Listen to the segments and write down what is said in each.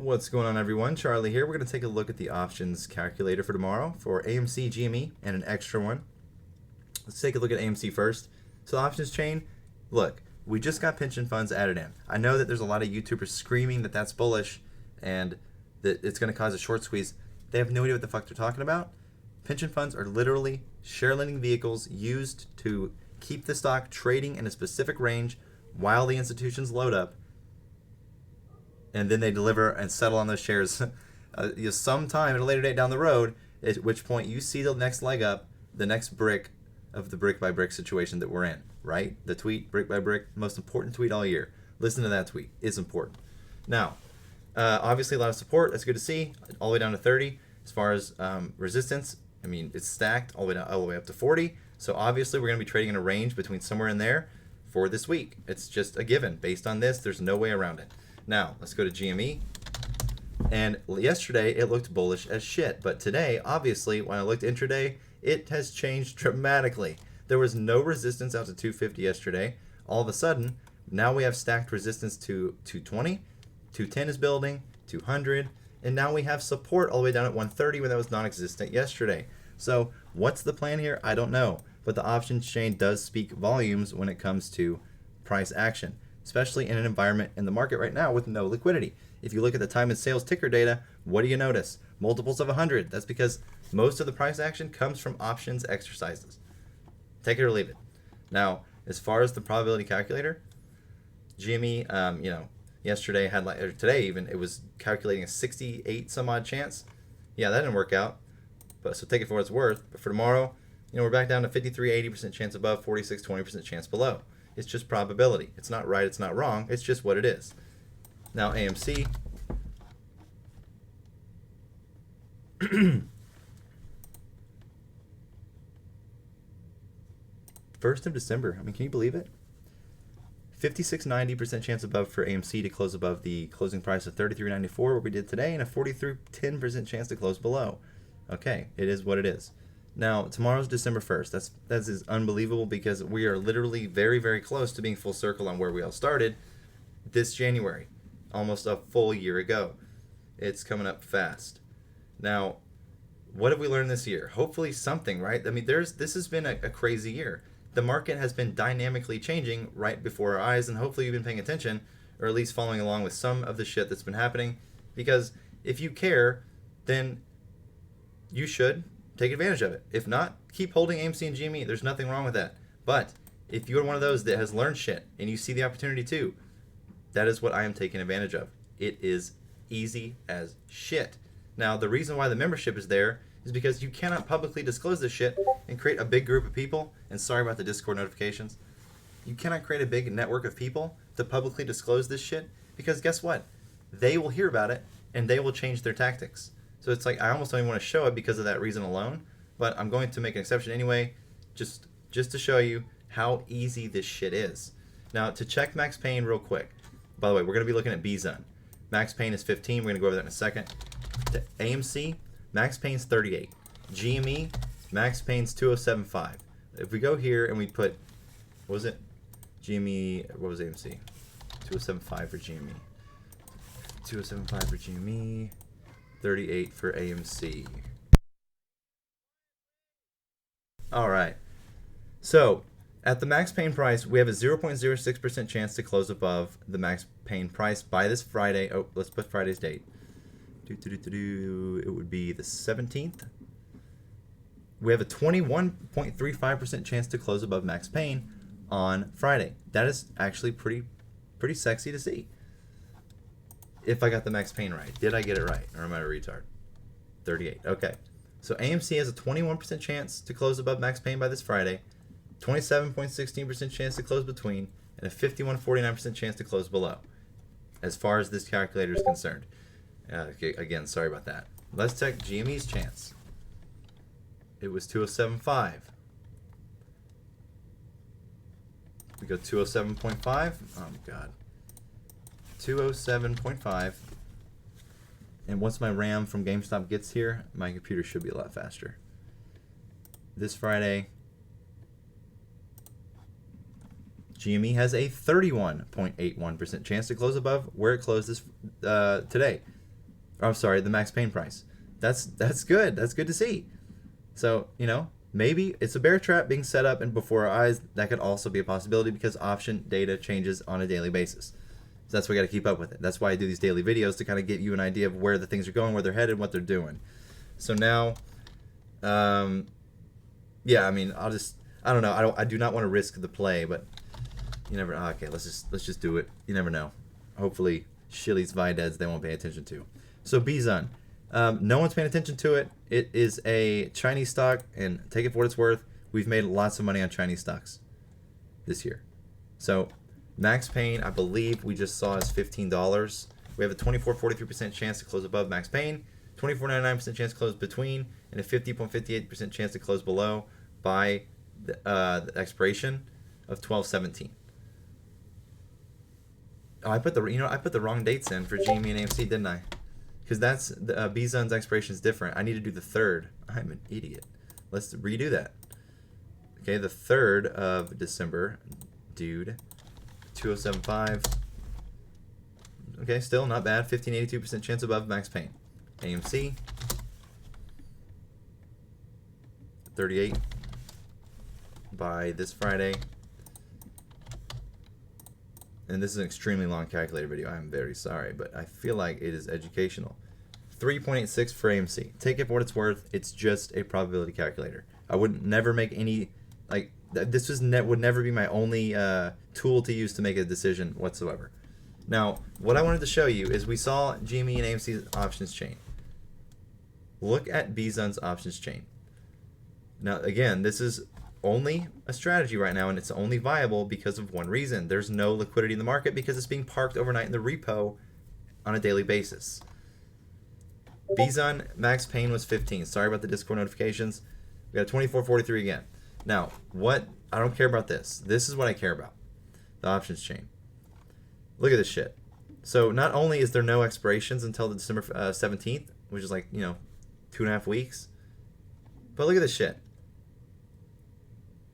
What's going on, everyone? Charlie here. We're going to take a look at the options calculator for tomorrow for AMC, GME, and an extra one. Let's take a look at AMC first. So the options chain, look, we just got pension funds added in. I know that there's a lot of YouTubers screaming that that's bullish and that it's going to cause a short squeeze. They have no idea what the fuck they're talking about. Pension funds are literally share lending vehicles used to keep the stock trading in a specific range while the institutions load up, and then they deliver and settle on those shares sometime at a later date down the road, at which point you see the next leg up, the next brick of the brick by brick situation that we're in, right? The tweet, brick by brick, most important tweet all year. Listen to that tweet. It's important. Now, obviously a lot of support. That's good to see. All the way down to 30. As far as resistance, I mean, it's stacked all the way up to 40. So obviously we're going to be trading in a range between somewhere in there for this week. It's just a given. Based on this, there's no way around it. Now, let's go to GME. And yesterday, it looked bullish as shit. But today, obviously, when I looked intraday, it has changed dramatically. There was no resistance out to 250 yesterday. All of a sudden, now we have stacked resistance to 220. 210 is building, 200. And now we have support all the way down at 130 when that was non-existent yesterday. So what's the plan here? I don't know. But the options chain does speak volumes when it comes to price action, especially in an environment in the market right now with no liquidity. If you look at the time and sales ticker data, what do you notice? Multiples of 100. That's because most of the price action comes from options exercises. Take it or leave it. Now, as far as the probability calculator, GME, yesterday had or today even, it was calculating a 68 some odd chance. Yeah, that didn't work out. But so take it for what it's worth. But for tomorrow, we're back down to 53, 80% chance above, 46, 20% chance below. It's just probability. It's not right, it's not wrong, it's just what it is. Now AMC. 1st of December. I mean, can you believe it? 56, 90% chance above for AMC to close above the closing price of 33.94, what we did today, and a 43, 10% chance to close below. Okay, it is what it is. Now, tomorrow's December 1st. That is unbelievable because we are literally very, very close to being full circle on where we all started this January, almost a full year ago. It's coming up fast. Now, what have we learned this year? Hopefully something, right? I mean, this has been a crazy year. The market has been dynamically changing right before our eyes, and hopefully you've been paying attention, or at least following along with some of the shit that's been happening, because if you care, then you should take advantage of it. If not, keep holding AMC and GME. There's nothing wrong with that. But if you're one of those that has learned shit and you see the opportunity too, that is what I am taking advantage of. It is easy as shit. Now, the reason why the membership is there is because you cannot publicly disclose this shit and create a big group of people. And sorry about the Discord notifications. You cannot create a big network of people to publicly disclose this shit because guess what? They will hear about it and they will change their tactics. So it's like I almost don't even want to show it because of that reason alone, but I'm going to make an exception anyway, just to show you how easy this shit is. Now, to check max pain real quick. By the way, we're going to be looking at B-Zone. Max pain is 15. We're going to go over that in a second. To AMC, max pain is 38. GME, max pain is 207.5. If we go here and we put, what was it? GME, what was AMC? 207.5 for GME. 207.5 for GME. 38 for AMC. All right. So at the max pain price, we have a 0.06% chance to close above the max pain price by this Friday. Oh, let's put Friday's date. It would be the 17th. We have a 21.35% chance to close above max pain on Friday. That is actually pretty sexy to see. If I got the max pain right. Did I get it right? Or am I a retard? 38. Okay. So AMC has a 21% chance to close above max pain by this Friday, 27.16% chance to close between, and a 51.49% chance to close below, as far as this calculator is concerned. Okay, again, sorry about that. Let's check GME's chance. It was 207.5. We go 207.5. Oh, God. 207.5. And once my RAM from GameStop gets here, my computer should be a lot faster. This Friday, GME has a 31.81% chance to close above where it closes today. Or, I'm sorry, the max pain price. That's good. That's good to see. So, you know, maybe it's a bear trap being set up and before our eyes. That could also be a possibility because option data changes on a daily basis. So that's why we got to keep up with it. That's why I do these daily videos, to kind of give you an idea of where the things are going, where they're headed, what they're doing. So now, yeah, I mean, I don't know. I do not want to risk the play, but you never. Okay, let's just do it. You never know. Hopefully, Shilly's Videds they won't pay attention to. So ẇ. No one's paying attention to it. It is a Chinese stock, and take it for what it's worth. We've made lots of money on Chinese stocks this year. So max pain, I believe we just saw is $15. We have a 24.43% chance to close above max pain, 24.99% chance to close between, and a 50.58% chance to close below by the expiration of 12/17. Oh, I put the wrong dates in for GME and AMC, didn't I? Because that's the 噚's expiration is different. I need to do the 3rd. I'm an idiot. Let's redo that. Okay, the 3rd of December, dude. 2075. Okay, still not bad. 15.82% chance above max pain. AMC 38 by this Friday. And this is an extremely long calculator video. I'm very sorry, but I feel like it is educational. 3.86 for AMC. Take it for what it's worth. It's just a probability calculator. I would never make any, like, this would never be my only tool to use to make a decision whatsoever. Now, what I wanted to show you is we saw GME and AMC's options chain. Look at 뾱's options chain. Now, again, this is only a strategy right now, and it's only viable because of one reason. There's no liquidity in the market because it's being parked overnight in the repo on a daily basis. 噚max pain was 15. Sorry about the Discord notifications. We got a 24.43 again. Now, what I don't care about this. This is what I care about. The options chain. Look at this shit. So not only is there no expirations until the December 17th, which is like, you know, 2.5 weeks, but look at this shit.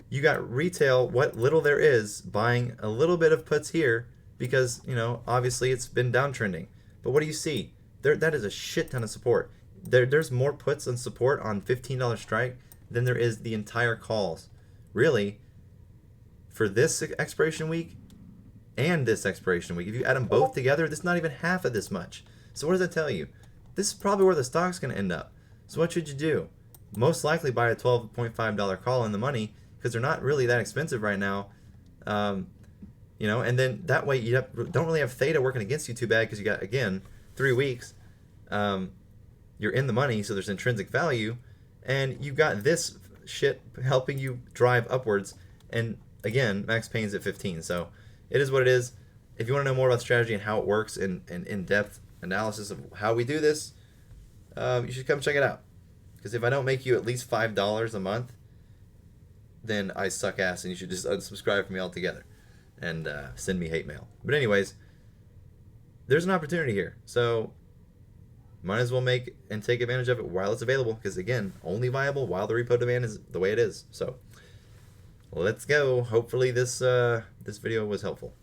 You got retail, what little there is, buying a little bit of puts here because, you know, obviously it's been downtrending. But what do you see? That is a shit ton of support. There's more puts and support on $15 strike than there is the entire calls. Really, for this expiration week and this expiration week, if you add them both together, this is not even half of this much. So what does that tell you? This is probably where the stock's going to end up. So what should you do? Most likely buy a $12.5 call in the money, because they're not really that expensive right now, you know, and then that way you don't really have theta working against you too bad because you got, again, 3 weeks. You're in the money, so there's intrinsic value, and you got this shit helping you drive upwards, and again, max pain's at 15, so it is what it is. If you want to know more about strategy and how it works and in-depth analysis of how we do this, you should come check it out, because if I don't make you at least $5 a month, then I suck ass, and you should just unsubscribe from me altogether and send me hate mail. But anyways, there's an opportunity here, so might as well make and take advantage of it while it's available, because again, only viable while the repo demand is the way it is. So let's go. Hopefully this video was helpful.